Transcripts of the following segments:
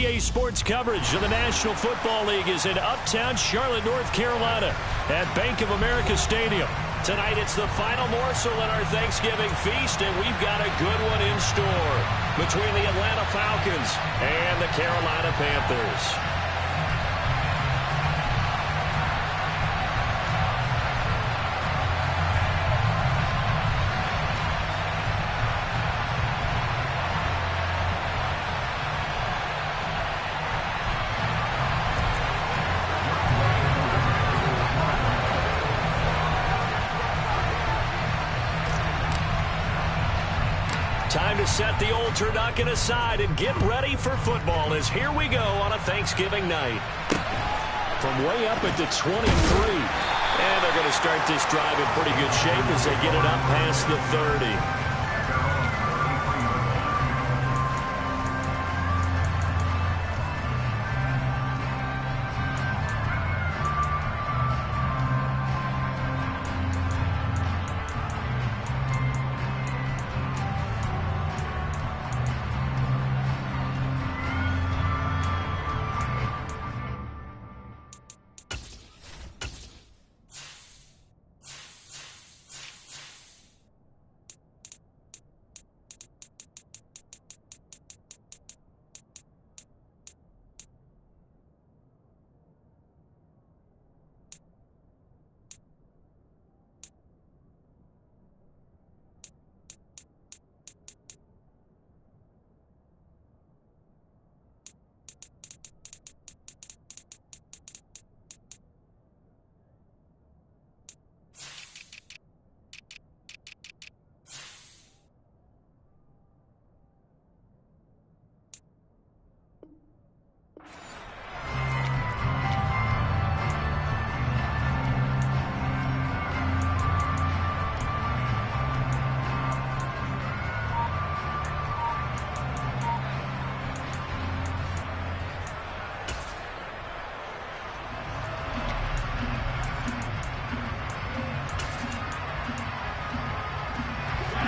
EA Sports coverage of the National Football League is in uptown Charlotte, North Carolina at Bank of America Stadium. Tonight it's the final morsel in our Thanksgiving feast, and we've got a good one in store between the Atlanta Falcons and the Carolina Panthers. Time to set the old turducken aside and get ready for football as here we go on a Thanksgiving night. From way up at the 23. And they're going to start this drive in pretty good shape as they get it up past the 30.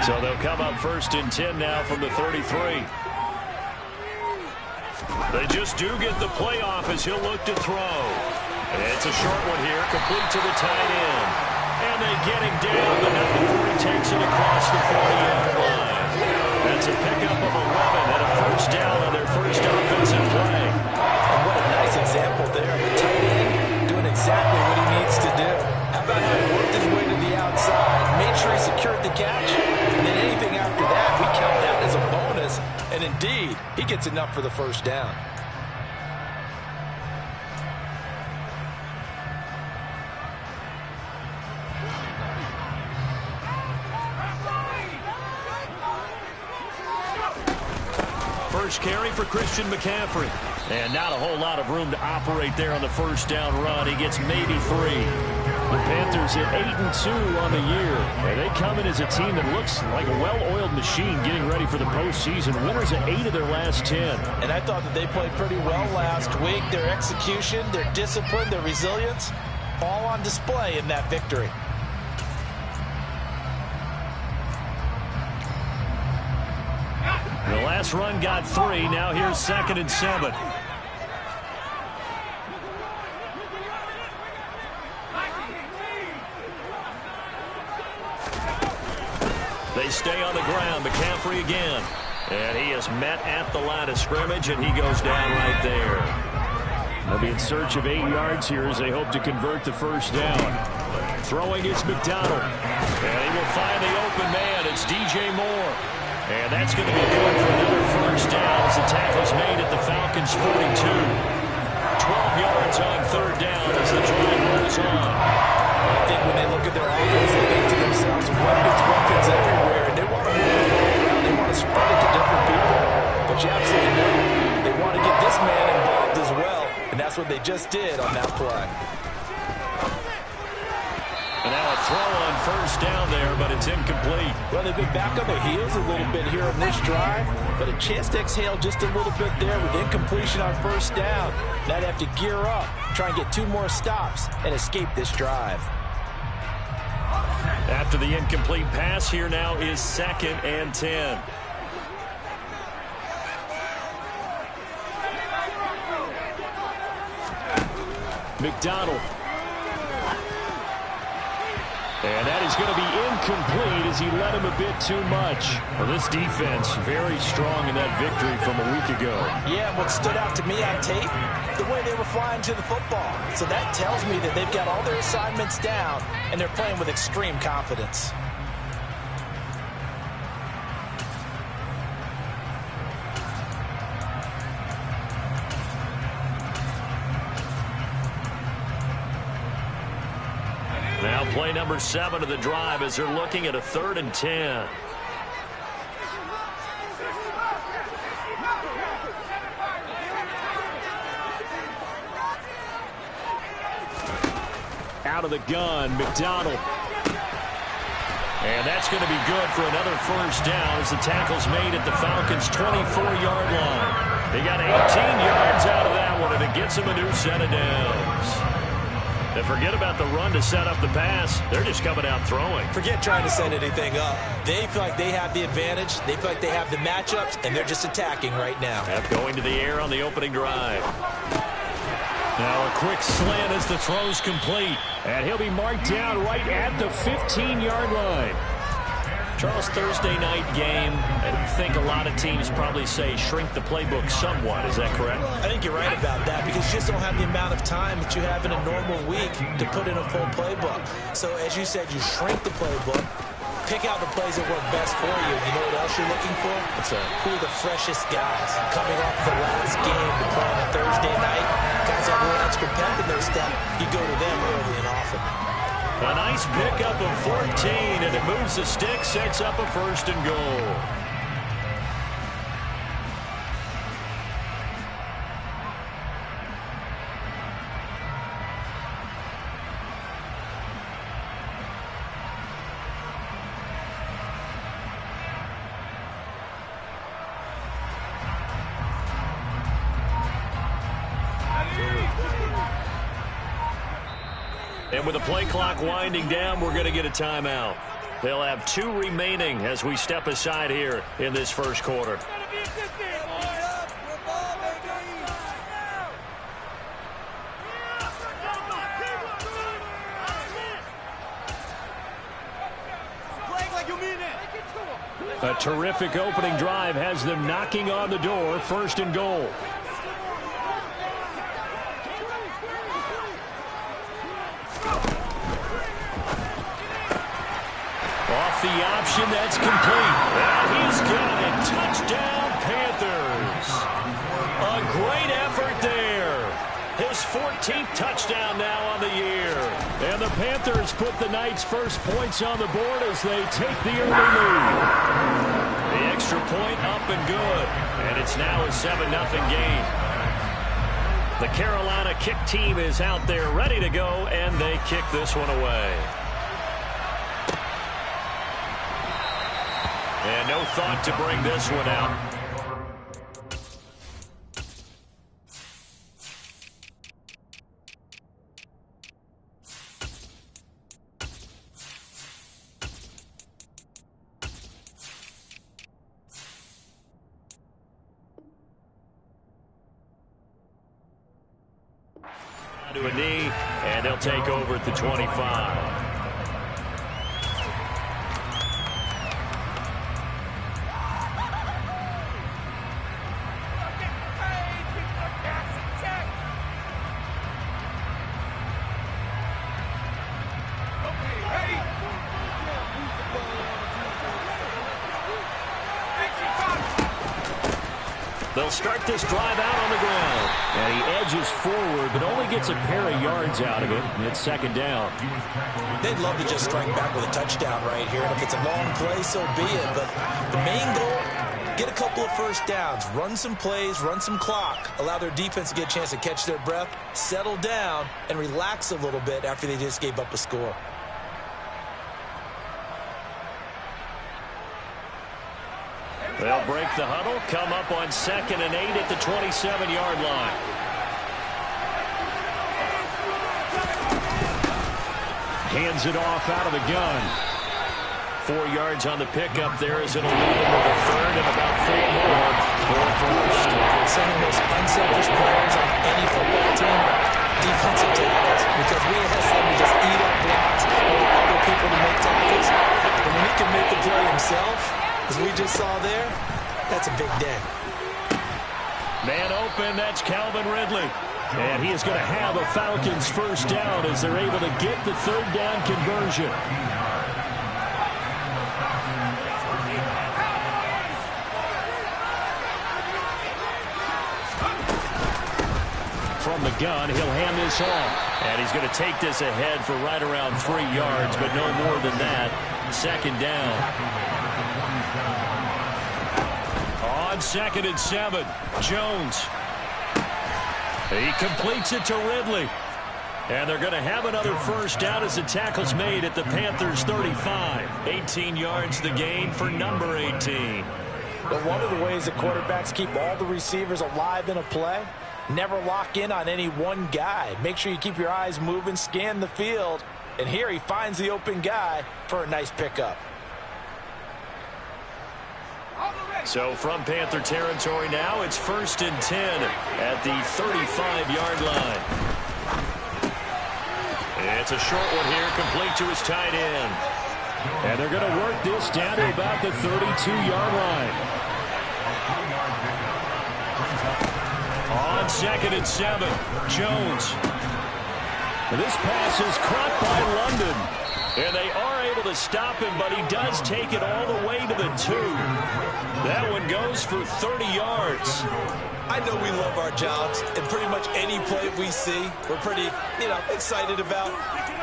So they'll come up first and 10 now from the 33. They just do get the playoff as he'll look to throw. And it's a short one here, complete to the tight end. And they get him down, but now before he takes it across the 40-yard line. That's a pickup of 11 and a first down on their first offensive play. And what a nice example there. The tight end doing exactly what he needs to do. How about how he worked his way to the outside, made sure he secured the catch, and then anything after that, we count that as a bonus. And indeed, he gets enough for the first down. First carry for Christian McCaffrey. And not a whole lot of room to operate there on the first down run. He gets maybe 3. The Panthers at 8-2 on the year. And they come in as a team that looks like a well-oiled machine getting ready for the postseason. Winners at 8 of their last 10. And I thought that they played pretty well last week. Their execution, their discipline, their resilience, all on display in that victory. The last run got 3. Now here's 2nd and 7. They stay on the ground. McCaffrey again. And he is met at the line of scrimmage, and he goes down right there. They'll be in search of 8 yards here as they hope to convert the first down. Throwing is McDonald. And he will find the open man. It's DJ Moore. And that's going to be good for another first down as the tackle is made at the Falcons' 42. 12 yards on third down as the drive rolls on. I think when they look at their offense, they think to themselves, weapons everywhere, and they want to move the ball around. They want to spread it to different people. But you absolutely know they want to get this man involved as well, and that's what they just did on that play. And now a throw on first down there, but it's incomplete. Well, they've been back on their heels a little bit here on this drive, but a chance to exhale just a little bit there with incompletion on first down. Now they have to gear up, try and get 2 more stops, and escape this drive. After the incomplete pass, here now is 2nd and 10. McDonald. And that is going to be incomplete as he led him a bit too much. Well, this defense very strong in that victory from a week ago. Yeah, what stood out to me on tape, the way they were flying to the football. So that tells me that they've got all their assignments down, and they're playing with extreme confidence. Now play number 7 of the drive as they're looking at a 3rd and 10. Out of the gun, McDonald. And that's going to be good for another first down as the tackle's made at the Falcons' 24-yard line. They got 18 yards out of that one, and it gets them a new set of downs. And forget about the run to set up the pass. They're just coming out throwing. Forget trying to set anything up. They feel like they have the advantage. They feel like they have the matchups, and they're just attacking right now. Going to the air on the opening drive. Now a quick slant as the throw's complete. And he'll be marked down right at the 15-yard line. Charles, Thursday night game, I think a lot of teams probably say shrink the playbook somewhat. Is that correct? I think you're right about that because you just don't have the amount of time that you have in a normal week to put in a full playbook. So as you said, you shrink the playbook, pick out the plays that work best for you. You know what else you're looking for? Who are the freshest guys coming off the last game to play on a Thursday night? Guys have a little extra pep in their step. You go to them early and often. A nice pickup of 14, and it moves the stick, sets up a 1st and goal. And with the play clock winding down, we're going to get a timeout. They'll have 2 remaining as we step aside here in this first quarter. A terrific opening drive has them knocking on the door, 1st and goal. The option, that's complete. And he's got it. Touchdown, Panthers. A great effort there. His 14th touchdown now on the year. And the Panthers put the Knights' first points on the board as they take the early lead. The extra point up and good. And it's now a 7-0 game. The Carolina kick team is out there ready to go, and they kick this one away. And no thought to bring this one out. To a knee, and they'll take over at the 25. They'll start this drive out on the ground. And he edges forward, but only gets a pair of yards out of it. And it's 2nd down. They'd love to just strike back with a touchdown right here. And if it's a long play, so be it. But the main goal, get a couple of first downs. Run some plays, run some clock. Allow their defense to get a chance to catch their breath, settle down, and relax a little bit after they just gave up a score. They'll break the huddle, come up on 2nd and 8 at the 27-yard line. Hands it off out of the gun. 4 yards on the pickup there as it'll lead him with a 3rd and about 4 more for a 1st. Some of the most unselfish players on any football team defensive tackles because we ask them to just eat up blocks and allow other people to make tackles. And when he can make the play himself, as we just saw there, that's a big day. Man open, that's Calvin Ridley. And he is going to have a Falcons first down as they're able to get the third down conversion. From the gun, he'll hand this off. And he's going to take this ahead for right around 3 yards, but no more than that. Second down. On 2nd and 7, Jones. He completes it to Ridley. And they're going to have another first down as the tackle's made at the Panthers' 35. 18 yards the gain for number 18. But one of the ways that quarterbacks keep all the receivers alive in a play, never lock in on any one guy. Make sure you keep your eyes moving, scan the field. And here he finds the open guy for a nice pickup. So from Panther territory now, it's 1st and 10 at the 35-yard line. It's a short one here, complete to his tight end. And they're going to work this down to about the 32-yard line. On 2nd and 7, Jones. This pass is caught by London. And they are able to stop him, but he does take it all the way to the 2. That one goes for 30 yards. I know we love our jobs, and pretty much any play we see, we're pretty, excited about.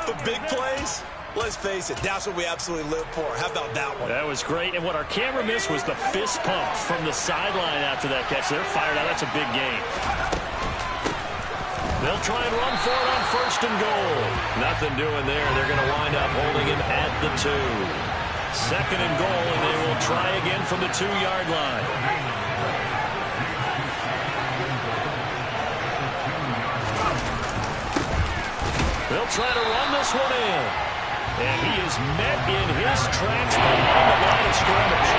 But big plays, let's face it, that's what we absolutely live for. How about that one? That was great, and what our camera missed was the fist pump from the sideline after that catch. They're fired out. That's a big game. They'll try and run for it on 1st and goal. Nothing doing there. They're going to wind up holding him at the 2. 2nd and goal, and they will try again from the 2-yard line. They'll try to run this one in. And he is met in his tracks behind the line of scrimmage.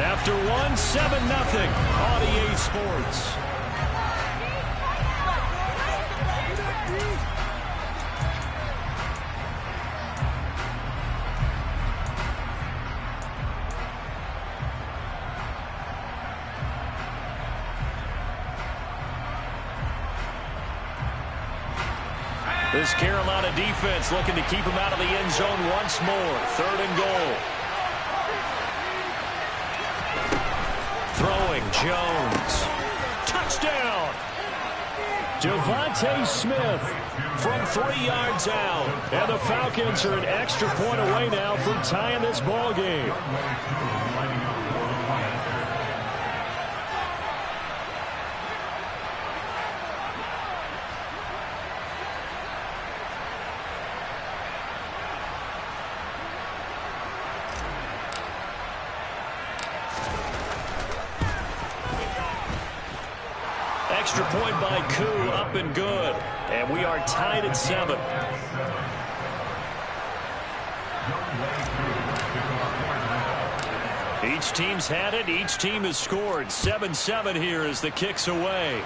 After 7-0 on EA Sports. This Carolina defense looking to keep him out of the end zone once more. 3rd and goal. Throwing, Jones. Touchdown! Devontae Smith from 3 yards out. And the Falcons are an extra point away now from tying this ball game. Extra point by Koo, up and good. And we are tied at 7. Each team's had it. Each team has scored. 7-7 here as the kick's away.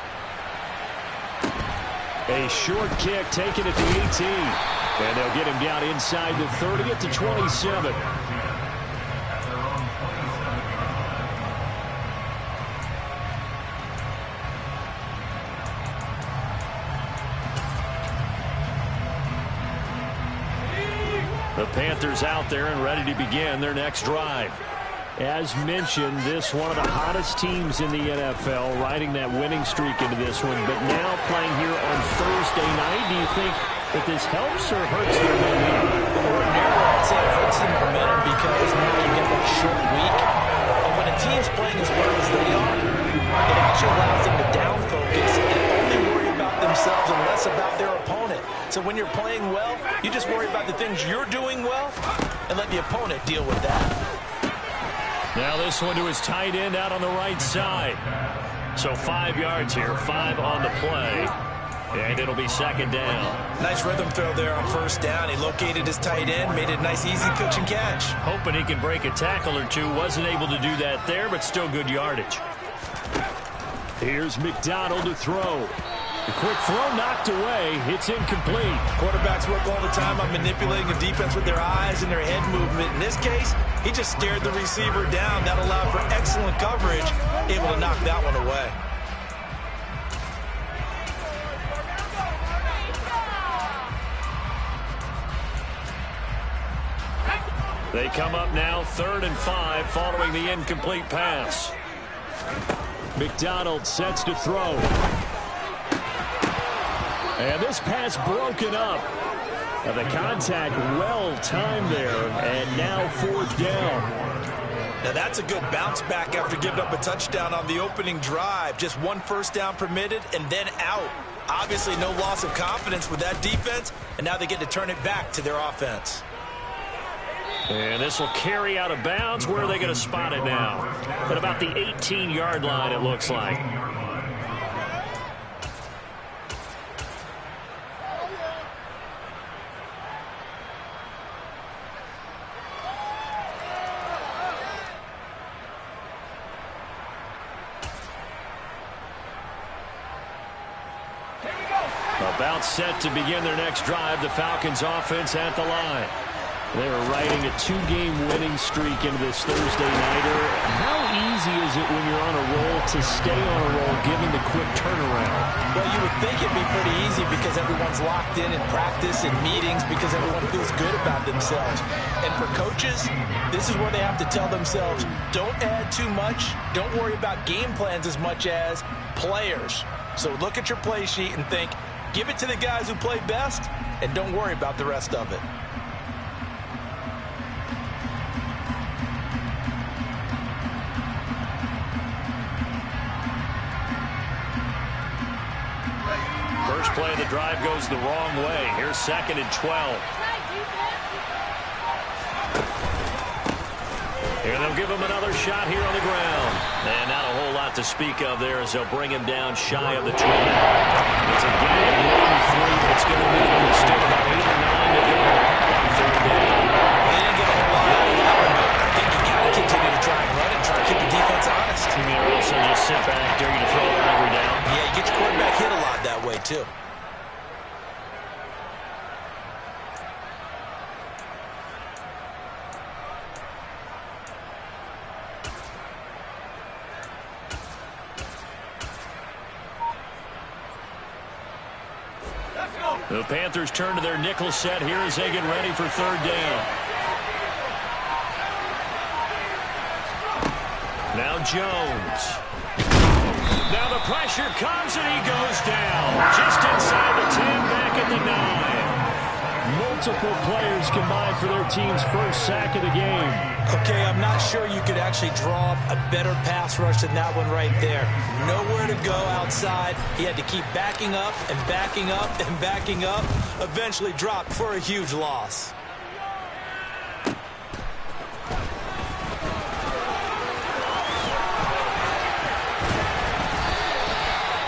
A short kick taken at the 18. And they'll get him down inside the 30 at the 27. The Panthers out there and ready to begin their next drive. As mentioned, this one of the hottest teams in the NFL, riding that winning streak into this one, but now playing here on Thursday night. Do you think that this helps or hurts their momentum? Ordinarily, I'd say it hurts their momentum because now you get that short week. And when a team's playing as well as they are, it actually allows them to down focus and only worry about themselves and less about their opponent. So when you're playing well, you just worry about the things you're doing well and let the opponent deal with that. Now this one to his tight end out on the right side. So 5 yards here, 5 on the play. And it'll be 2nd down. Nice rhythm throw there on 1st down. He located his tight end, made it a nice easy pitch and catch. Hoping he can break a tackle or two. Wasn't able to do that there, but still good yardage. Here's McDonald to throw. The quick throw knocked away. It's incomplete. Quarterbacks work all the time on manipulating the defense with their eyes and their head movement. In this case, he just stared the receiver down. That allowed for excellent coverage, able to knock that one away. They come up now 3rd and 5 following the incomplete pass. McDonald sets to throw. And this pass broken up. Now the contact well timed there, and now 4th down. Now that's a good bounce back after giving up a touchdown on the opening drive. Just 1 first down permitted and then out. Obviously no loss of confidence with that defense, and now they get to turn it back to their offense. And this will carry out of bounds. Where are they going to spot it now? At about the 18-yard line, it looks like. About set to begin their next drive, the Falcons offense at the line. They are riding a 2-game winning streak into this Thursday nighter. How easy is it when you're on a roll to stay on a roll given the quick turnaround? Well, you would think it'd be pretty easy because everyone's locked in practice and meetings because everyone feels good about themselves. And for coaches, this is where they have to tell themselves, don't add too much, don't worry about game plans as much as players. So look at your play sheet and think, give it to the guys who play best, and don't worry about the rest of it. First play of the drive goes the wrong way. Here's 2nd and 12. Here they'll give him another shot here on the ground. And not a whole lot to speak of there as they'll bring him down shy of the 20. It's a gain of 1 3. It's going to be still about 8 or 9 to go. Third down. They didn't get a whole lot out of that one, but I think you got to continue to try and run and try to keep the defense honest. You may also just sit back, dare you to throw it every down. Yeah, you get your quarterback hit a lot that way, too. The Panthers turn to their nickel set here as they get ready for 3rd down. Now Jones. Now the pressure comes and he goes down. Just inside the 10, back at the 9. Multiple players combined for their team's first sack of the game. Okay, I'm not sure you could actually draw a better pass rush than that one right there. Nowhere to go outside. He had to keep backing up and backing up and backing up. Eventually dropped for a huge loss.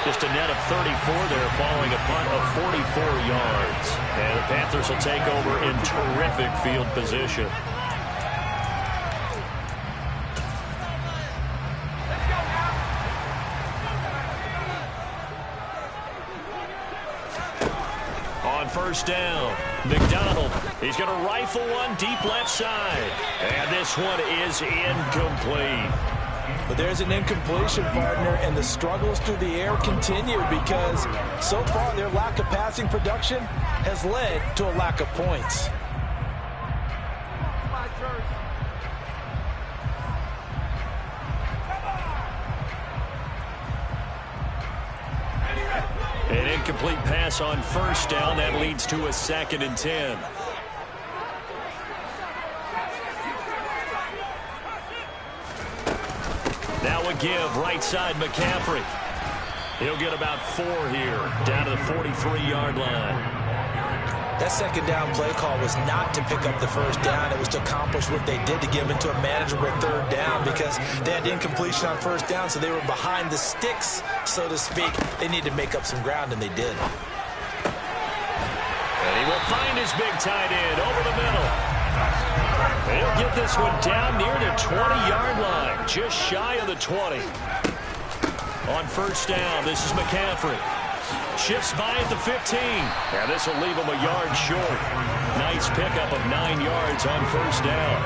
Just a net of 34 there following a punt of 44 yards. And the Panthers will take over in terrific field position. On 1st down, McDonald. He's going to rifle one deep left side. And this one is incomplete. But there's an incompletion, partner, and the struggles through the air continue because so far their lack of passing production has led to a lack of points. An incomplete pass on 1st down. That leads to a 2nd and 10. Now a give, right side McCaffrey. He'll get about 4 here, down to the 43-yard line. That 2nd down play call was not to pick up the 1st down. It was to accomplish what they did to get them into a manageable 3rd down because they had incompletion on 1st down, so they were behind the sticks, so to speak. They needed to make up some ground, and they did. And he will find his big tight end over the middle. He'll get this one down near the 20-yard line, just shy of the 20. On first down, this is McCaffrey. Shifts by at the 15. And this will leave him a yard short. Nice pickup of 9 yards on first down.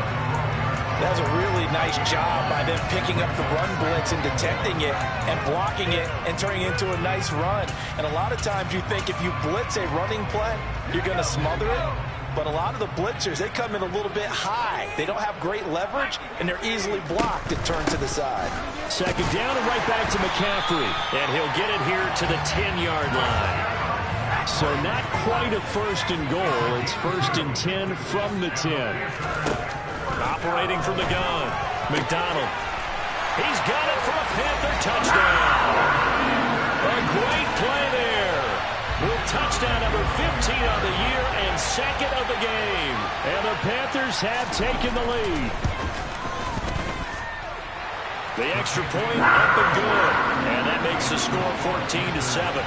That was a really nice job by them picking up the run blitz and detecting it and blocking it and turning it into a nice run. And a lot of times you think if you blitz a running play, you're going to smother it. But a lot of the blitzers, they come in a little bit high. They don't have great leverage, and they're easily blocked and turned to the side. Second down and right back to McCaffrey. And he'll get it here to the 10-yard line. So not quite a first and goal. It's first and 10 from the 10. Operating from the gun, McDonald. He's got it for a Panther touchdown. A great play there. With touchdown number 15 on the year and second of the game. And the Panthers have taken the lead. The extra point up and good. And that makes the score 14-7.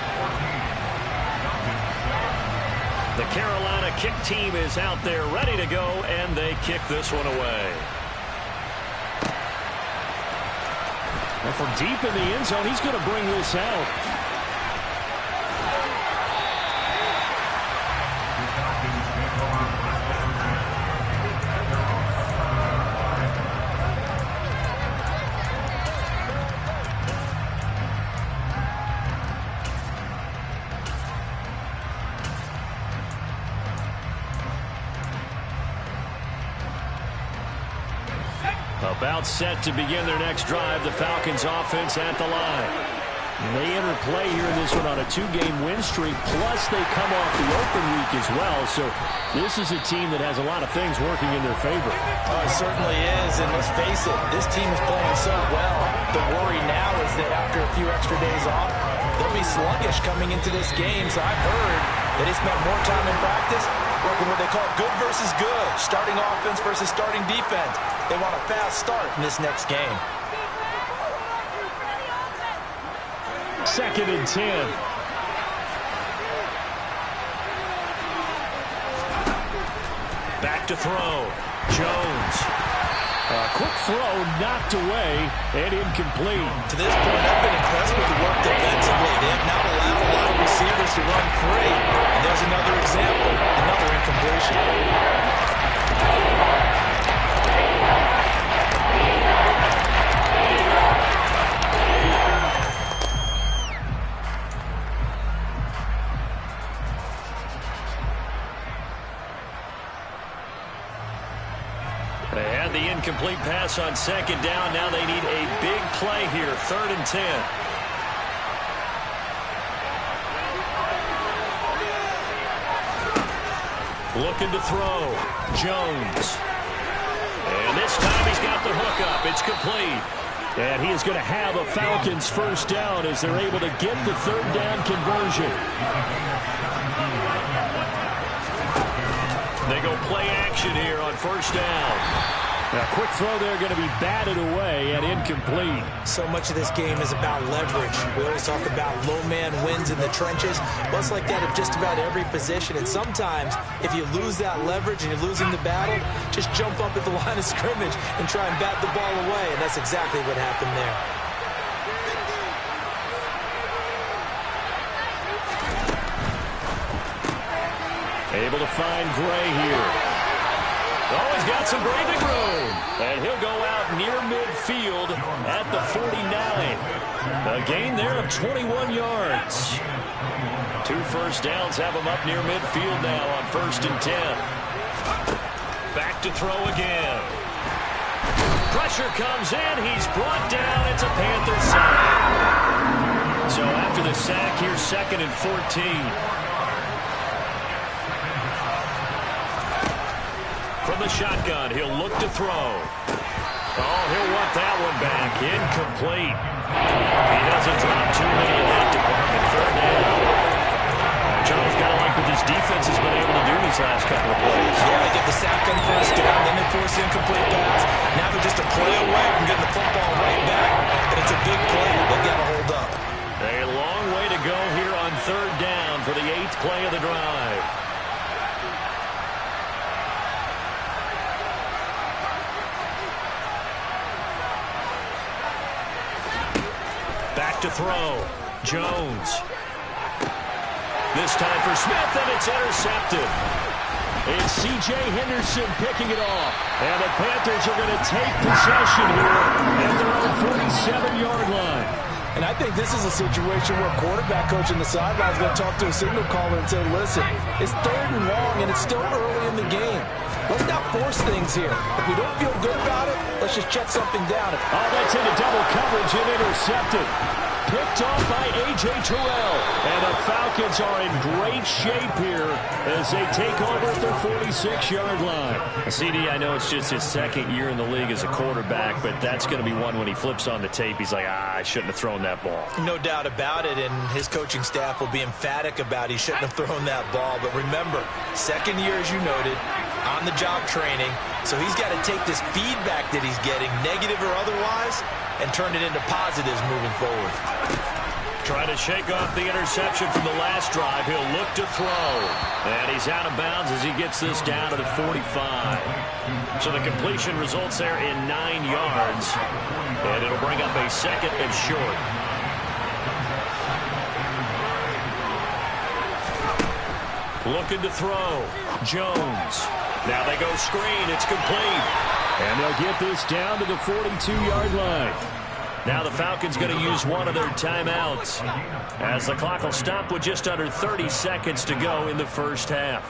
The Carolina kick team is out there ready to go, and they kick this one away. And from deep in the end zone, he's going to bring this out. About set to begin their next drive, the Falcons offense at the line. They enter play here in this one on a 2-game win streak, plus they come off the open week as well. So this is a team that has a lot of things working in their favor. Oh, it certainly is, and let's face it, this team is playing so well. The worry now is that after a few extra days off, they'll be sluggish coming into this game. So I've heard that they spent more time in practice working what they call good versus good, starting offense versus starting defense. They want a fast start in this next game. Second and 10. Back to throw. Jones. A quick throw knocked away and incomplete. To this point, I've been impressed with the work defensively. They have not allowed a lot of receivers to run free. And there's another example, another incompletion. They had the incomplete pass on second down. Now they need a big play here. Third and 10. Looking to throw. Jones. And this time he's got the hook up. It's complete. And he is going to have a Falcons first down as they're able to get the third down conversion. They go play action here on first down. A quick throw there going to be batted away and incomplete. So much of this game is about leverage. We always talk about low man wins in the trenches. Well, it's like that of just about every position. And sometimes, if you lose that leverage and you're losing the battle, just jump up at the line of scrimmage and try and bat the ball away. And that's exactly what happened there. Able to find Gray here. Oh, he's got some breathing room. And he'll go out near midfield at the 49. A gain there of 21 yards. 2 first downs have him up near midfield now on first and 10. Back to throw again. Pressure comes in. He's brought down. It's a Panther sack. So after the sack, here's second and 14. From the shotgun, he'll look to throw. Oh, he'll want that one back. Incomplete. He doesn't drop too many in that department. Third down. Charles got to like what this defense has been able to do these last couple of plays. Yeah, they get the sack on first down, then they force the incomplete pass. Now they're just a play away from getting the football right back. And it's a big play. They've got to hold up. A long way to go here on third down for the 8th play of the drive. Back to throw. Jones. This time for Smith, and it's intercepted. It's C.J. Henderson picking it off. And the Panthers are going to take possession here at their own 47-yard line. And I think this is a situation where a quarterback coach in the sideline is going to talk to a signal caller and say, listen, it's 3rd and long, and it's still early in the game. Let's not force things here. If we don't feel good about it, let's just check something down. Oh, that's into double coverage and intercepted. Picked off by A.J. Terrell. And the Falcons are in great shape here as they take over at their 46-yard line. CD, I know it's just his 2nd year in the league as a quarterback, but that's going to be one when he flips on the tape. He's like, I shouldn't have thrown that ball. No doubt about it, and his coaching staff will be emphatic about he shouldn't have thrown that ball. But remember, 2nd year, as you noted, on-the-job training. So he's got to take this feedback that he's getting, negative or otherwise, and turn it into positives moving forward. Trying to shake off the interception from the last drive. He'll look to throw. And he's out of bounds as he gets this down to the 45. So the completion results there in 9 yards. And it'll bring up a 2nd and short. Looking to throw. Jones. Now they go screen. It's complete. And they'll get this down to the 42-yard line. Now the Falcons going to use one of their timeouts as the clock will stop with just under 30 seconds to go in the first half.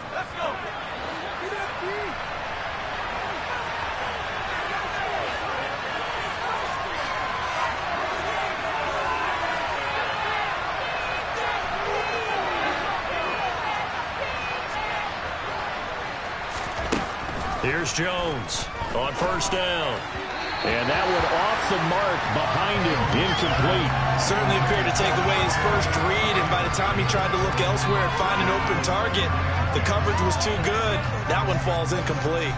Here's Jones on 1st down. And that one off the mark behind him, incomplete. Certainly appeared to take away his first read, and by the time he tried to look elsewhere and find an open target, the coverage was too good. That one falls incomplete.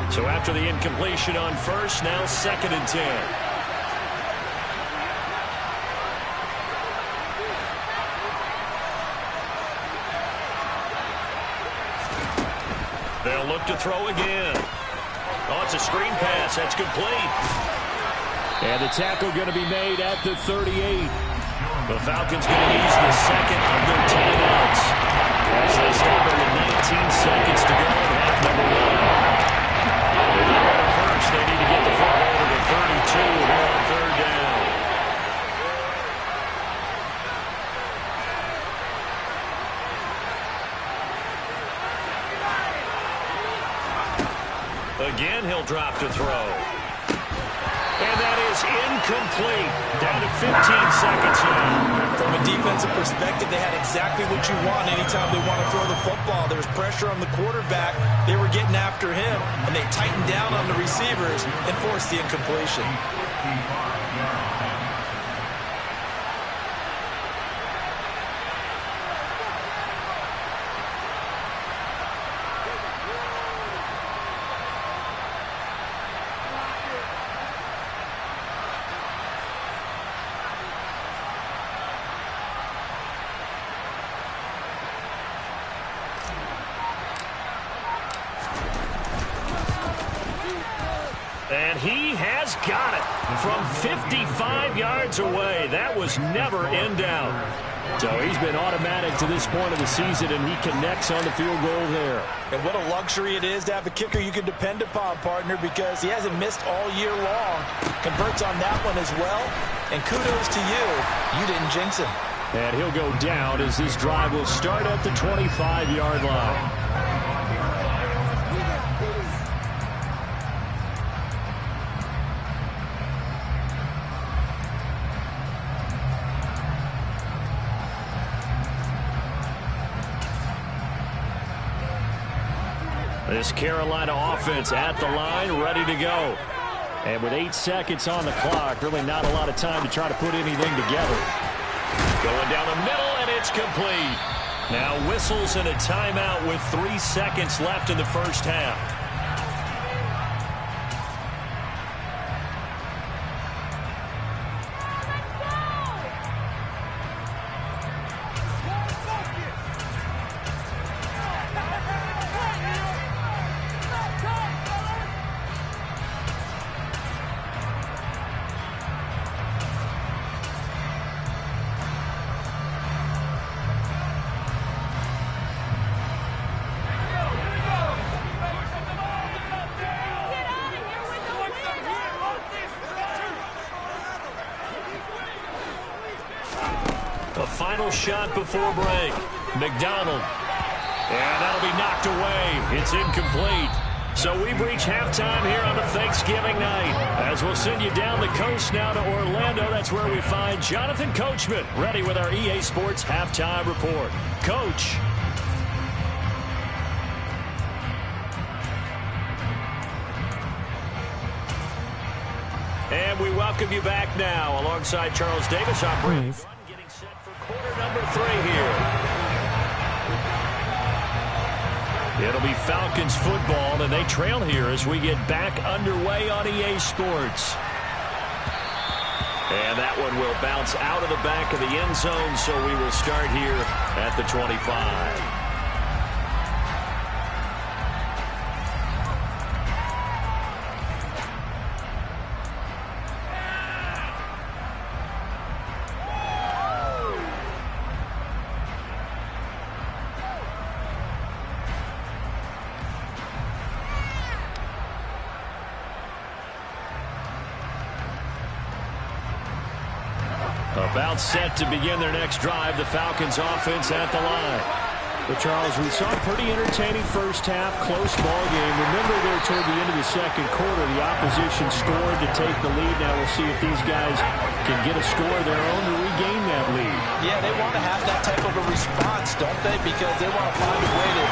So after the incompletion on 1st, now 2nd and 10. They'll look to throw again. Oh, it's a screen pass. That's complete. And the tackle going to be made at the 38. The Falcons going to use the 2nd of their timeouts as they stop with 19 seconds to go in half number 1. If they want it first, they need to get the football to the 32 here on 3rd down. Again, he'll drop to throw. And that is incomplete. Down to 15 seconds now. From a defensive perspective, they had exactly what you want anytime they want to throw the football. There was pressure on the quarterback. They were getting after him, and they tightened down on the receivers and forced the incompletion. And he has got it from 55 yards away. That was never in doubt. So he's been automatic to this point of the season, and he connects on the field goal there. And what a luxury it is to have a kicker you can depend upon, partner, because he hasn't missed all year long. Converts on that one as well. And kudos to you. You didn't jinx him. And he'll go down as this drive will start at the 25-yard line. This Carolina offense at the line, ready to go. And with 8 seconds on the clock, really not a lot of time to try to put anything together. Going down the middle, and it's complete. Now whistles and a timeout with 3 seconds left in the first half. final shot before break. McDonald. And that'll be knocked away. It's incomplete. So we've reached halftime here on a Thanksgiving night. As we'll send you down the coast now to Orlando. That's where we find Jonathan Coachman ready with our EA Sports Halftime Report. Coach. And we welcome you back now alongside Charles Davis. I'm Brandon Brunn getting set for quarter number 3 here. It'll be Falcons football, and they trail here as we get back underway on EA Sports. And that one will bounce out of the back of the end zone, so we will start here at the 25. About set to begin their next drive. The Falcons offense at the line. But Charles, we saw a pretty entertaining first half, close ball game. Remember there toward the end of the second quarter, the opposition scored to take the lead. Now we'll see if these guys can get a score of their own to regain that lead. Yeah, they want to have that type of a response, don't they? Because they want to find a way to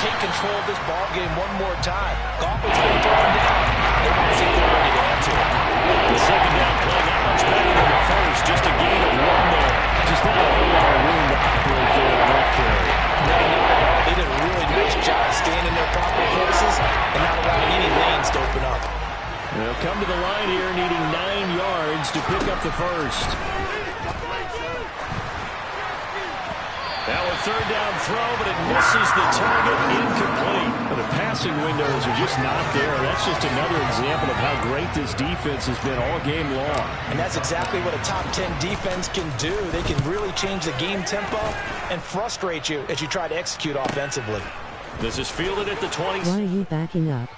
take control of this ball game one more time. Goff has been thrown down. They want to see if they're ready to answer it. The second down play not much better than the first. Just a gain of 1 there. Just not a whole lot of room to operate there on that carry. No, not at all. They did a really nice job staying in their proper places and not allowing any lanes to open up. They'll come to the line here needing 9 yards to pick up the first. Now a third down throw, but it misses the target, incomplete. The passing windows are just not there. That's just another example of how great this defense has been all game long. And that's exactly what a top 10 defense can do. They can really change the game tempo and frustrate you as you try to execute offensively. This is fielded at the 20. Why are you backing up?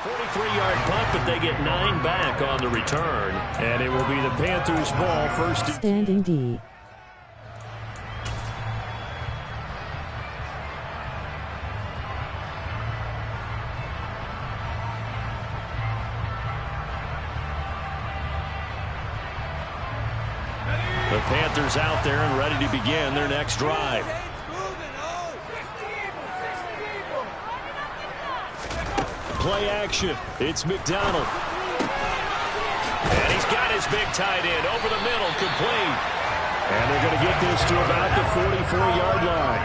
43-yard punt, but they get 9 back on the return. And it will be the Panthers' ball first. Standing D. The Panthers out there and ready to begin their next drive. Play action. It's McDonald. And he's got his big tight end over the middle, complete. And they're going to get this to about the 44-yard line.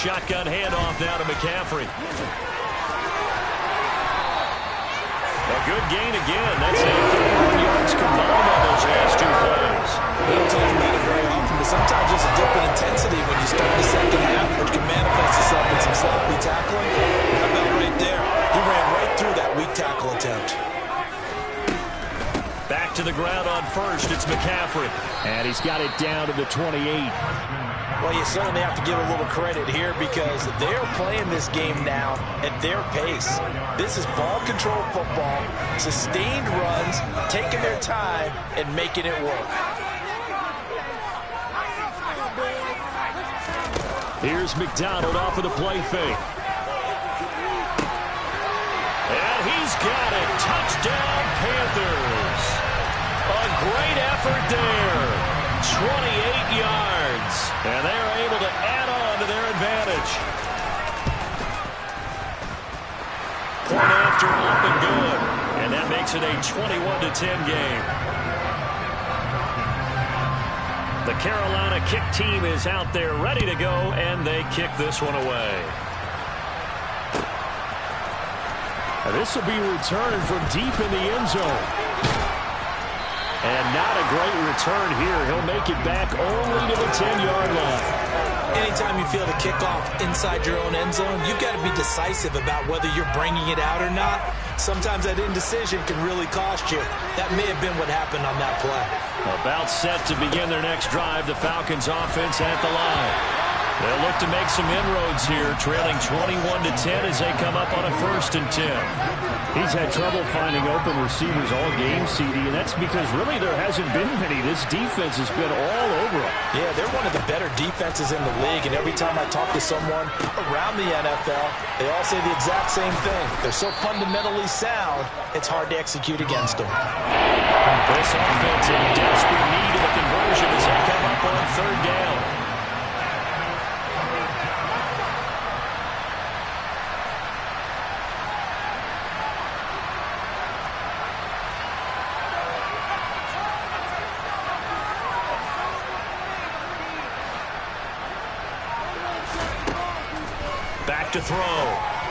Shotgun handoff now to McCaffrey. A good gain again. That's 31 yards combined on those last 2 plays. We don't talk about it very often, but sometimes there's a dip in intensity when you start the second half, which can manifest itself in some sloppy tackling. How about right there? He ran right through that weak tackle attempt. Back to the ground on first. It's McCaffrey. And he's got it down to the 28. Well, you certainly have to give a little credit here because they're playing this game now at their pace. This is ball control football, sustained runs, taking their time and making it work. Here's McDonald off of the play fake. And he's got it. Touchdown, Panthers. A great effort there. 28 yards. And they're able to add on to their advantage. Point after up and good. And that makes it a 21-10 game. The Carolina kick team is out there ready to go, and they kick this one away. And this will be returned from deep in the end zone. And not a great return here. He'll make it back only to the 10-yard line. Anytime you feel the kickoff inside your own end zone, you've got to be decisive about whether you're bringing it out or not. Sometimes that indecision can really cost you. That may have been what happened on that play. About set to begin their next drive. The Falcons offense at the line. They'll look to make some inroads here, trailing 21-10 as they come up on a 1st and 10. He's had trouble finding open receivers all game, CD, and that's because really there hasn't been many. This defense has been all over him. Yeah, they're one of the better defenses in the league, and every time I talk to someone around the NFL, they all say the exact same thing. They're so fundamentally sound, it's hard to execute against them. This offense in desperate need of a conversion as they come up on 3rd down. Back to throw.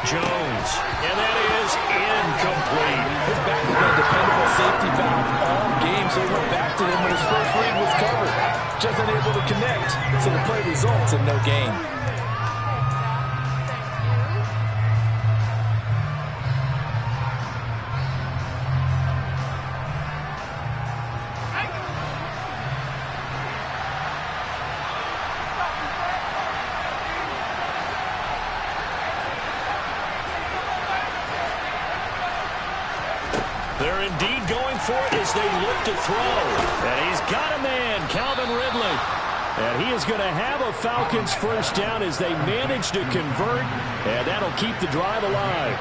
Jones. And that is incomplete. His back has been a dependable safety valve all game, so he went back to him when his first read was covered. Just unable to connect, so the play results in no gain. They're indeed going for it as they look to throw. And he's got a man, Calvin Ridley. And he is going to have a Falcons 1st down as they manage to convert. And that'll keep the drive alive.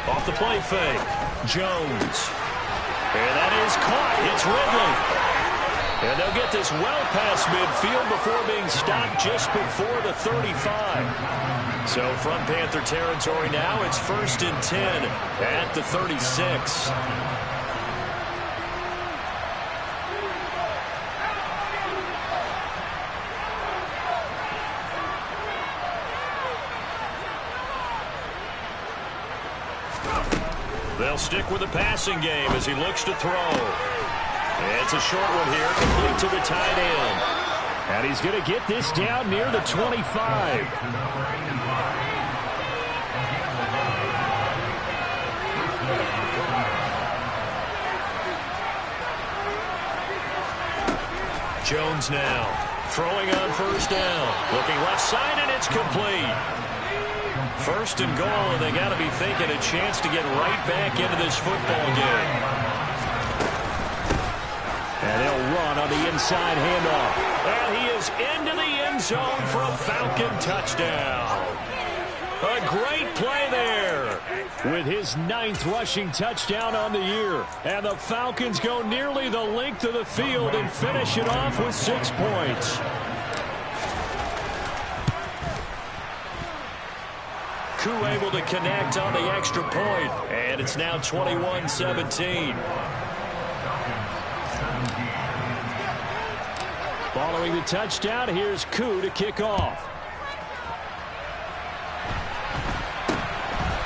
Off the play fake. Jones. And that is caught. It's Ridley. And they'll get this well past midfield before being stopped just before the 35. So from Panther territory now, it's 1st and 10 at the 36. They'll stick with the passing game as he looks to throw. It's a short one here, complete to the tight end. And he's going to get this down near the 25. Jones now throwing on 1st down. Looking left side, and it's complete. 1st and goal, and they got to be thinking a chance to get right back into this football game. And they'll run on the inside handoff. And he is into the end zone for a Falcon touchdown. A great play there. With his 9th rushing touchdown on the year. And the Falcons go nearly the length of the field and finish it off with 6 points. Koo able to connect on the extra point. And it's now 21-17. Following the touchdown, here's Koo to kick off.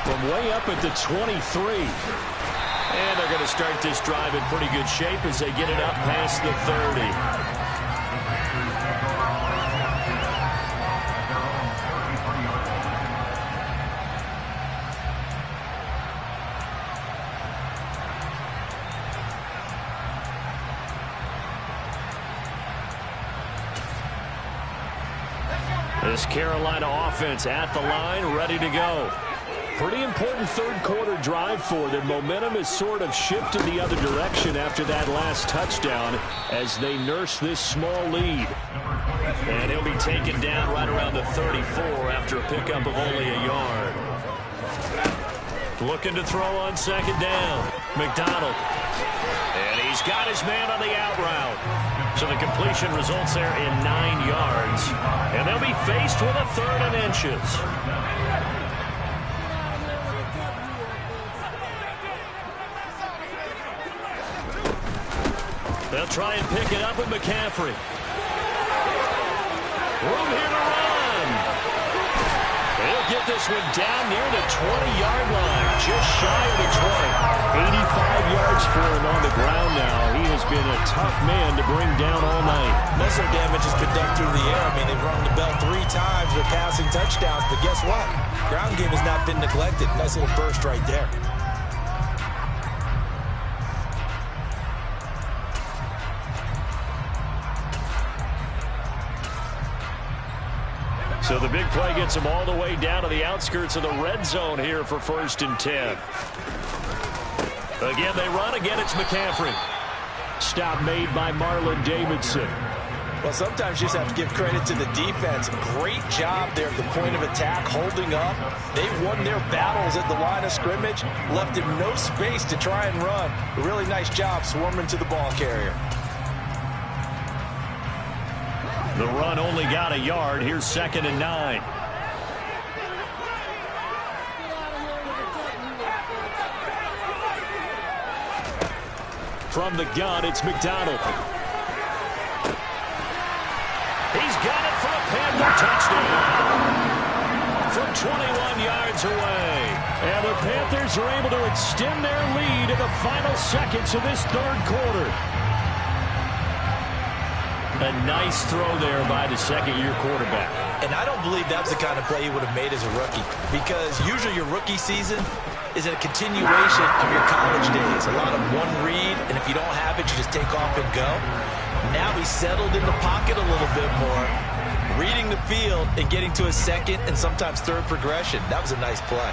From way up at the 23. And they're going to start this drive in pretty good shape as they get it up past the 30. This Carolina offense at the line, ready to go. Pretty important 3rd quarter drive for them. Momentum has sort of shifted the other direction after that last touchdown as they nurse this small lead. And he'll be taken down right around the 34 after a pickup of only a yard. Looking to throw on 2nd down. McDonald. And he's got his man on the out route. So the completion results there in 9 yards. And they'll be faced with a 3rd and inches. They'll try and pick it up with McCaffrey. Room here to run. He'll get this one down near the 20-yard line, just shy of the 20. 85 yards for him on the ground now. He has been a tough man to bring down all night. Most of their damage has been done through the air. I mean, they've rung the bell 3 times with passing touchdowns, but guess what? Ground game has not been neglected. Nice little burst right there. So the big play gets them all the way down to the outskirts of the red zone here for 1st and 10. Again, they run. Again, it's McCaffrey. Stop made by Marlon Davidson. Well, sometimes you just have to give credit to the defense. Great job there at the point of attack, holding up. They've won their battles at the line of scrimmage, left him no space to try and run. A really nice job swarming to the ball carrier. The run only got a yard. Here's 2nd and 9. From the gun, it's McDonald. He's got it for a Panther touchdown from 21 yards away. And the Panthers are able to extend their lead in the final seconds of this 3rd quarter. A nice throw there by the second-year quarterback. And I don't believe that was the kind of play he would have made as a rookie, because usually your rookie season is a continuation of your college days. A lot of one read, and if you don't have it, you just take off and go. Now he's settled in the pocket a little bit more, reading the field and getting to a 2nd and sometimes 3rd progression. That was a nice play.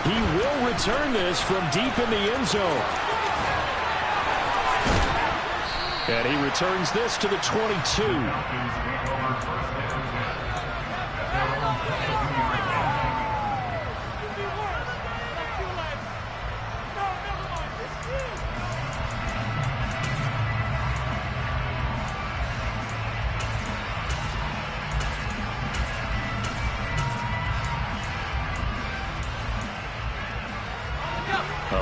He will return this from deep in the end zone. And he returns this to the 22.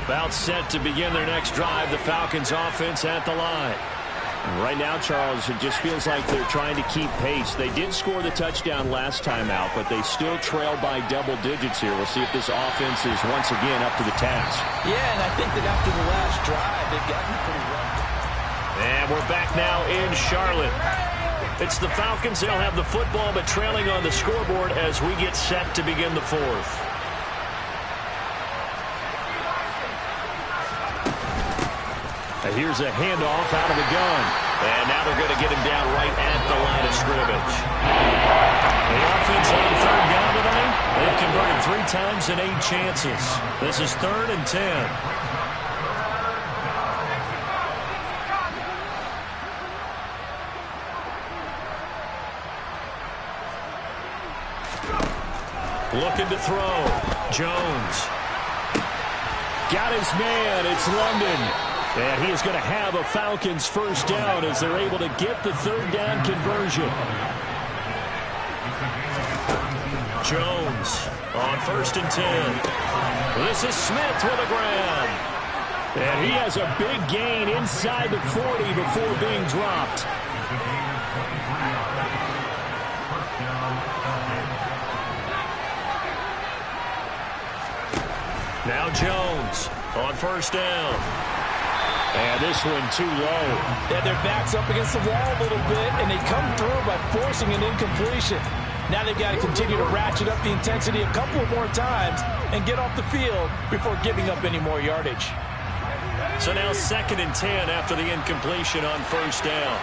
About set to begin their next drive, the Falcons offense at the line. Right now, Charles, it just feels like they're trying to keep pace. They did score the touchdown last time out, but they still trail by double digits here. We'll see if this offense is once again up to the task. Yeah, and I think that after the last drive, they've gotten pretty rough. And we're back now in Charlotte. It's the Falcons. They'll have the football, but trailing on the scoreboard as we get set to begin the 4th. Here's a handoff out of the gun. And now they're going to get him down right at the line of scrimmage. The offense on 3rd down tonight, they've converted 3 times in 8 chances. This is 3rd and 10. Looking to throw. Jones. Got his man. It's London. And he is going to have a Falcons 1st down as they're able to get the 3rd down conversion. Jones on 1st and 10. This is Smith with a grab. And he has a big gain inside the 40 before being dropped. Now Jones on 1st down. And this one too low. Yeah, their back's up against the wall a little bit, and they come through by forcing an incompletion. Now they've got to continue to ratchet up the intensity a couple more times and get off the field before giving up any more yardage. So now 2nd and 10 after the incompletion on 1st down.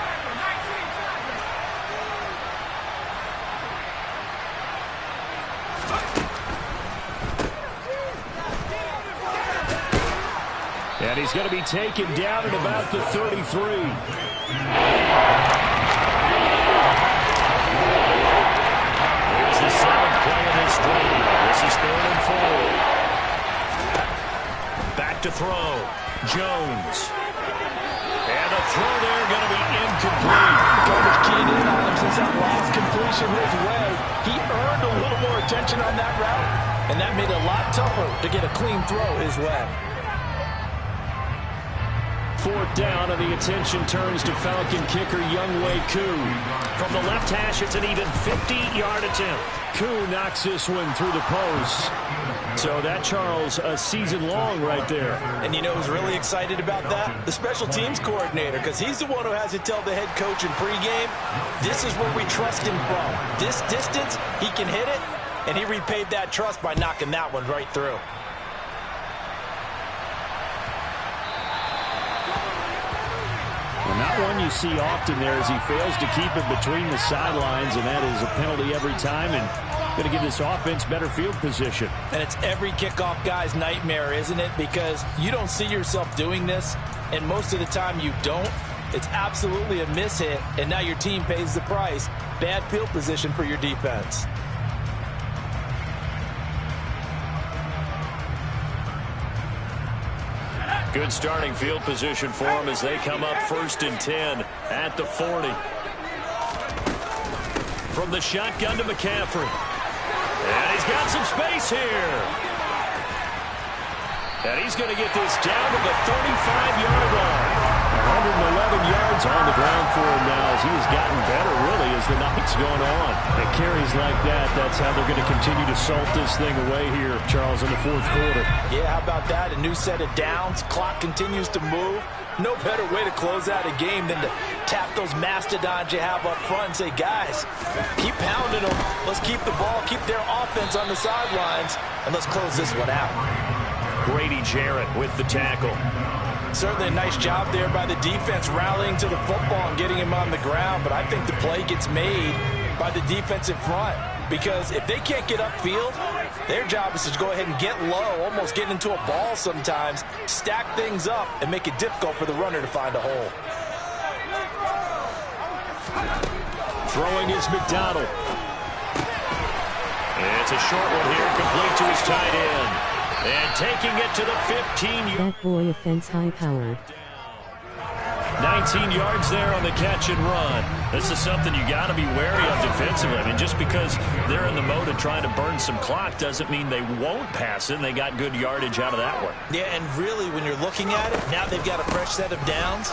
And he's going to be taken down at about the 33. Here's the 7th play of this drive. This is 3rd and 4. Back to throw. Jones. And the throw there going to be incomplete. Coverage keyed in on him since that last completion his way. He earned a little more attention on that route, and that made it a lot tougher to get a clean throw his way. 4th down, and the attention turns to Falcon kicker Younghoe Koo. From the left hash, it's an even 50-yard attempt. Koo knocks this one through the post. So that, Charles, a season long right there. And you know who's really excited about that? The special teams coordinator, because he's the one who has to tell the head coach in pregame, this is where we trust him from. This distance, he can hit it, and he repaid that trust by knocking that one right through. And that one you see often there as he fails to keep it between the sidelines, and that is a penalty every time, and going to give this offense better field position. And it's every kickoff guy's nightmare, isn't it? Because you don't see yourself doing this, and most of the time you don't. It's absolutely a mishit, and now your team pays the price. Bad field position for your defense. Good starting field position for them as they come up 1st and 10 at the 40. From the shotgun to McCaffrey. And he's got some space here. And he's going to get this down to the 35-yard line. 111 yards on the ground for him now as he has gotten better, really, as the night's gone on. And carries like that, that's how they're going to continue to salt this thing away here, Charles, in the 4th quarter. Yeah, how about that? A new set of downs. Clock continues to move. No better way to close out a game than to tap those mastodons you have up front and say, guys, keep pounding them. Let's keep the ball, keep their offense on the sidelines, and let's close this one out. Grady Jarrett with the tackle. Certainly a nice job there by the defense rallying to the football and getting him on the ground, but I think the play gets made by the defensive front because if they can't get upfield, their job is to go ahead and get low, almost get into a ball sometimes, stack things up, and make it difficult for the runner to find a hole. Throwing is McDonald. It's a short one here, complete to his tight end. And taking it to the 15. That boy offense high-powered. 19 yards there on the catch and run. This is something you got to be wary of defensively. I mean, just because they're in the mode of trying to burn some clock doesn't mean they won't pass it. And they got good yardage out of that one. Yeah, and really, when you're looking at it, now they've got a fresh set of downs.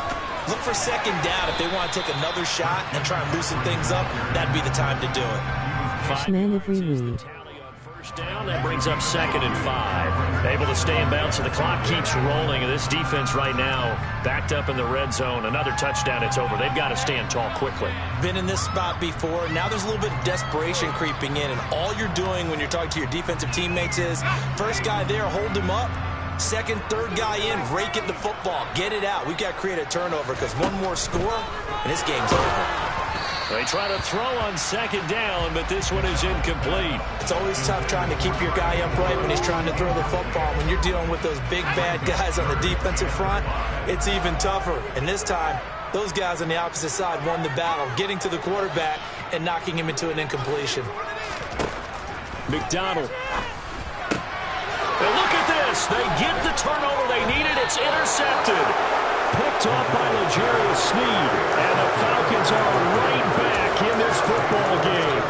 Look for 2nd down if they want to take another shot and try and loosen things up. That'd be the time to do it. Man every read. Down, that brings up 2nd and 5. Able to stay in bounds, so the clock keeps rolling. And this defense right now backed up in the red zone. Another touchdown, it's over. They've got to stand tall quickly. Been in this spot before. Now there's a little bit of desperation creeping in. And all you're doing when you're talking to your defensive teammates is, first guy there, hold him up. 2nd, 3rd guy in, rake at the football. Get it out. We've got to create a turnover because one more score, and this game's over. They try to throw on 2nd down, but this one is incomplete. It's always tough trying to keep your guy upright when he's trying to throw the football. When you're dealing with those big, bad guys on the defensive front, it's even tougher. And this time, those guys on the opposite side won the battle, getting to the quarterback and knocking him into an incompletion. McDonald. And look at this. They get the turnover they needed. It's intercepted. Picked off by L'Jarius Sneed. And the Falcons are right back in this football game.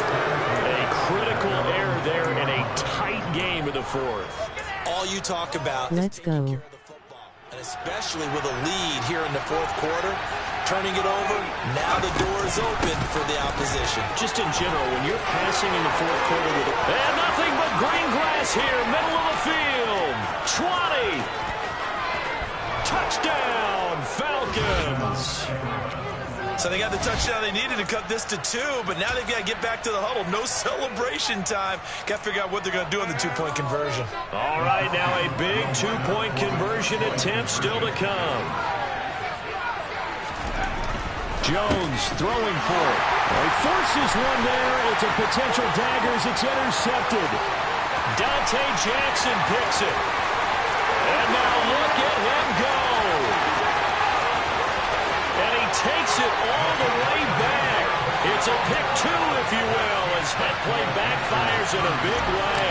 A critical error there in a tight game in the 4th. All you talk about Let's is taking go. care of the football. And especially with a lead here in the 4th quarter, turning it over, now the door is open for the opposition. Just in general, when you're passing in the 4th quarter with it, and nothing but green grass here, middle of the field. 20. Touchdown, Falcons. So they got the touchdown they needed to cut this to 2, but now they've got to get back to the huddle. No celebration time. Got to figure out what they're going to do on the 2-point conversion. All right, now a big 2-point conversion attempt still to come. Jones throwing for it. He forces one there. It's a potential dagger as it's intercepted. Dante Jackson picks it. And now look at him go. And he takes it all the way back. It's a pick 2, if you will, as that play backfires in a big way.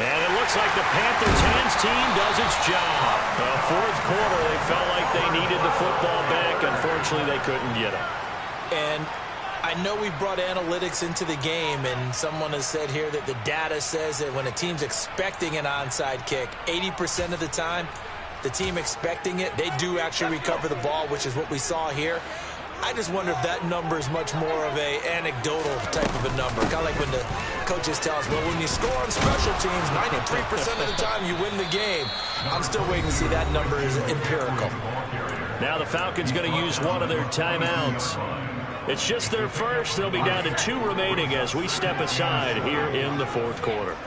And it looks like the Panthers hands team does its job. The 4th quarter, they felt like they needed the football back. Unfortunately, they couldn't get it. And I know we brought analytics into the game, and someone has said here that the data says that when a team's expecting an onside kick, 80% of the time, the team expecting it, they do actually recover the ball, which is what we saw here. I just wonder if that number is much more of a anecdotal type of a number. Kind of like when the coaches tell us, well, when you score on special teams, 93% of the time you win the game. I'm still waiting to see that number is empirical. Now the Falcons going to use one of their timeouts. It's just their first. They'll be down to 2 remaining as we step aside here in the fourth quarter.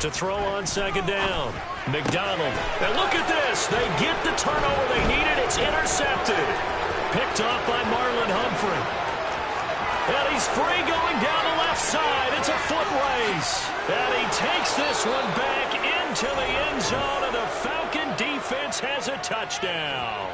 To throw on second down, McDonald. And look at this. They get the turnover they needed. It's intercepted. Picked off by Marlon Humphrey. And he's free going down the left side. It's a foot race. And he takes this one back into the end zone, and the Falcon defense has a touchdown.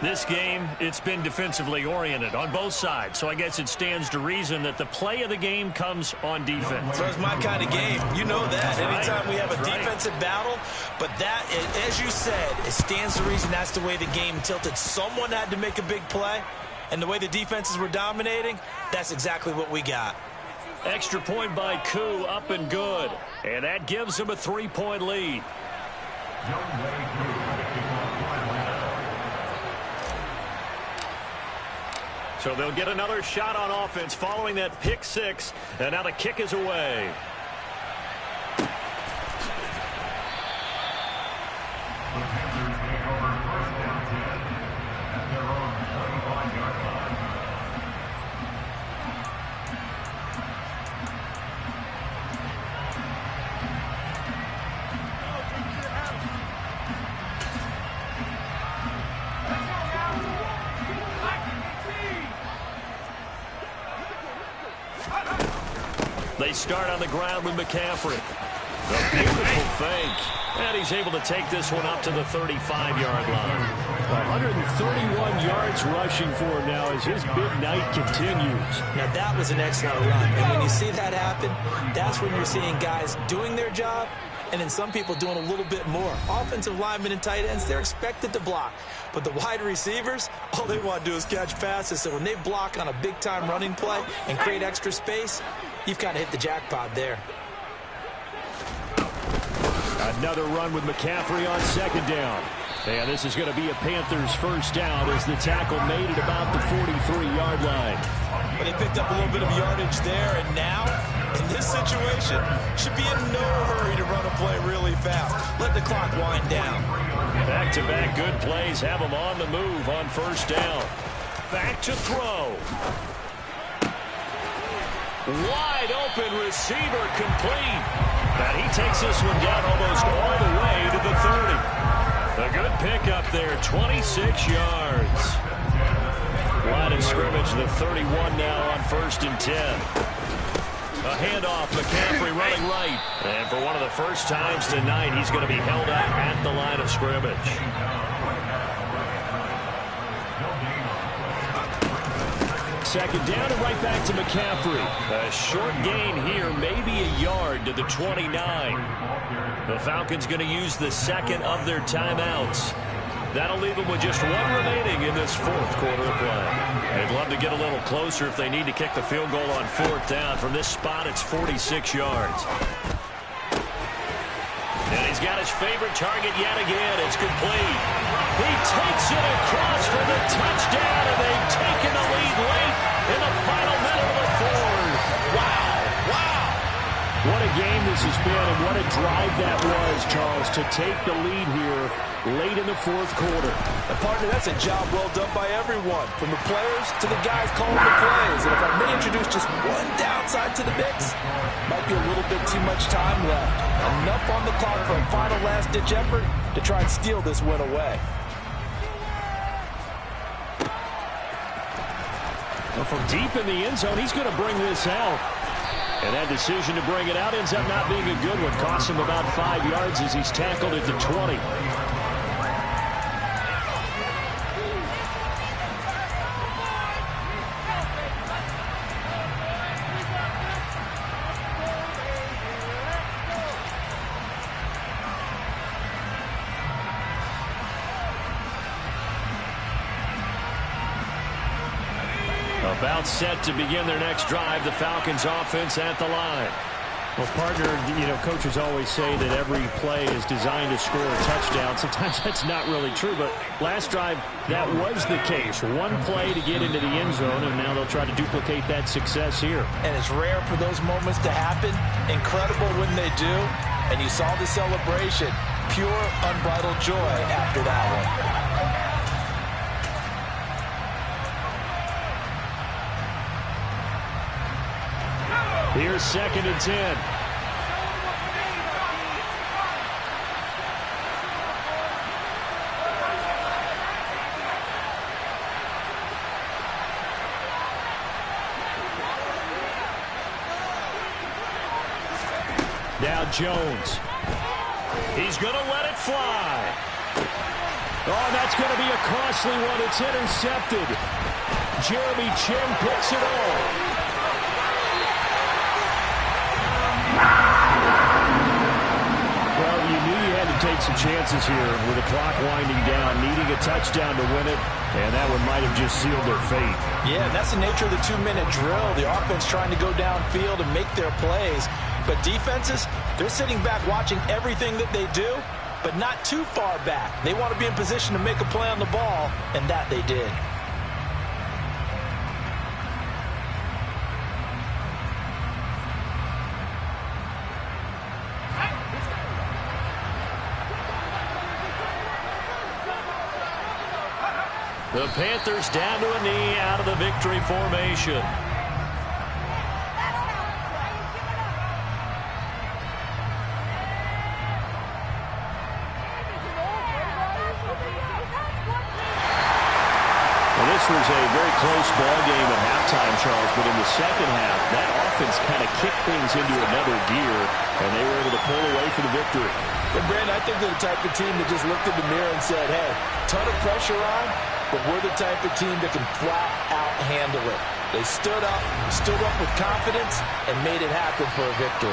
This game, it's been defensively oriented on both sides, so I guess it stands to reason that the play of the game comes on defense. So it's my kind of game. You know that. Anytime we have a defensive battle, but that, as you said, it stands to reason that's the way the game tilted. Someone had to make a big play, and the way the defenses were dominating, that's exactly what we got. Extra point by Koo, up and good. And that gives them a 3-point lead. So they'll get another shot on offense following that pick 6. And now the kick is away. They start on the ground with McCaffrey. A beautiful fake. And he's able to take this one up to the 35-yard line. 131 yards rushing for him now as his big night continues. Now that was an excellent run. And when you see that happen, that's when you're seeing guys doing their job and then some people doing a little bit more. Offensive linemen and tight ends, they're expected to block. But the wide receivers, all they want to do is catch passes. So when they block on a big-time running play and create extra space, you've kind of hit the jackpot there. Another run with McCaffrey on second down. And this is going to be a Panthers first down as the tackle made it about the 43-yard line. But they picked up a little bit of yardage there, and now, in this situation, should be in no hurry to run a play really fast. Let the clock wind down. Back-to-back good plays have them on the move on first down. Back to throw. Wide open receiver complete. And he takes this one down almost all the way to the 30. A good pickup there, 26 yards. Line of scrimmage, the 31 now on 1st and 10. A handoff, McCaffrey running right. And for one of the first times tonight, he's going to be held out at the line of scrimmage. Second down and right back to McCaffrey. A short gain here, maybe a yard to the 29. The Falcons going to use the second of their timeouts. That'll leave them with just one remaining in this fourth quarter of play. They'd love to get a little closer if they need to kick the field goal on 4th down. From this spot, it's 46 yards. And he's got his favorite target yet again. It's complete. He takes it across for the touchdown, and they've taken the lead late in the final minute of the fourth. Wow. What a game this has been, and what a drive that was, Charles, to take the lead here late in the fourth quarter. And partner, that's a job well done by everyone, from the players to the guys calling the plays. And if I may introduce just one downside to the mix, might be a little bit too much time left. Enough on the clock for a final last-ditch effort to try and steal this win away. Well, from deep in the end zone, he's going to bring this out. And that decision to bring it out ends up not being a good one. Costs him about 5 yards as he's tackled at the 20. About set to begin their next drive, the Falcons offense at the line. Well, partner, coaches always say that every play is designed to score a touchdown. Sometimes that's not really true, but last drive, that was the case. One play to get into the end zone, and now they'll try to duplicate that success here. And it's rare for those moments to happen. Incredible when they do. And you saw the celebration. Pure, unbridled joy after that one. Here's 2nd and 10. Now Jones. He's going to let it fly. Oh, that's going to be a costly one. It's intercepted. Jeremy Chinn picks it all. Well, you knew you had to take some chances here with the clock winding down, needing a touchdown to win it, and that one might have just sealed their fate. Yeah, and that's the nature of the 2-minute drill. The offense trying to go downfield and make their plays. But defenses, they're sitting back watching everything that they do, but not too far back. They want to be in position to make a play on the ball, and that they did. The Panthers down to a knee out of the victory formation. Well, this was a very close ball game at halftime, Charles, but in the second half, that offense kind of kicked things into another gear, and they were able to pull away for the victory. And Brandon, I think they're the type of team that just looked in the mirror and said, hey, ton of pressure on, but we're the type of team that can flat out handle it. They stood up with confidence, and made it happen for a victory.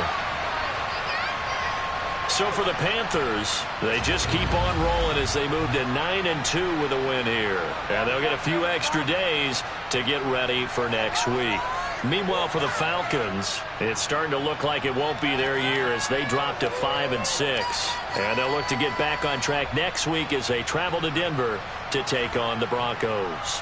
So for the Panthers, they just keep on rolling as they move to 9-2 with a win here. And they'll get a few extra days to get ready for next week. Meanwhile, for the Falcons, it's starting to look like it won't be their year as they drop to 5-6. And they'll look to get back on track next week as they travel to Denver to take on the Broncos.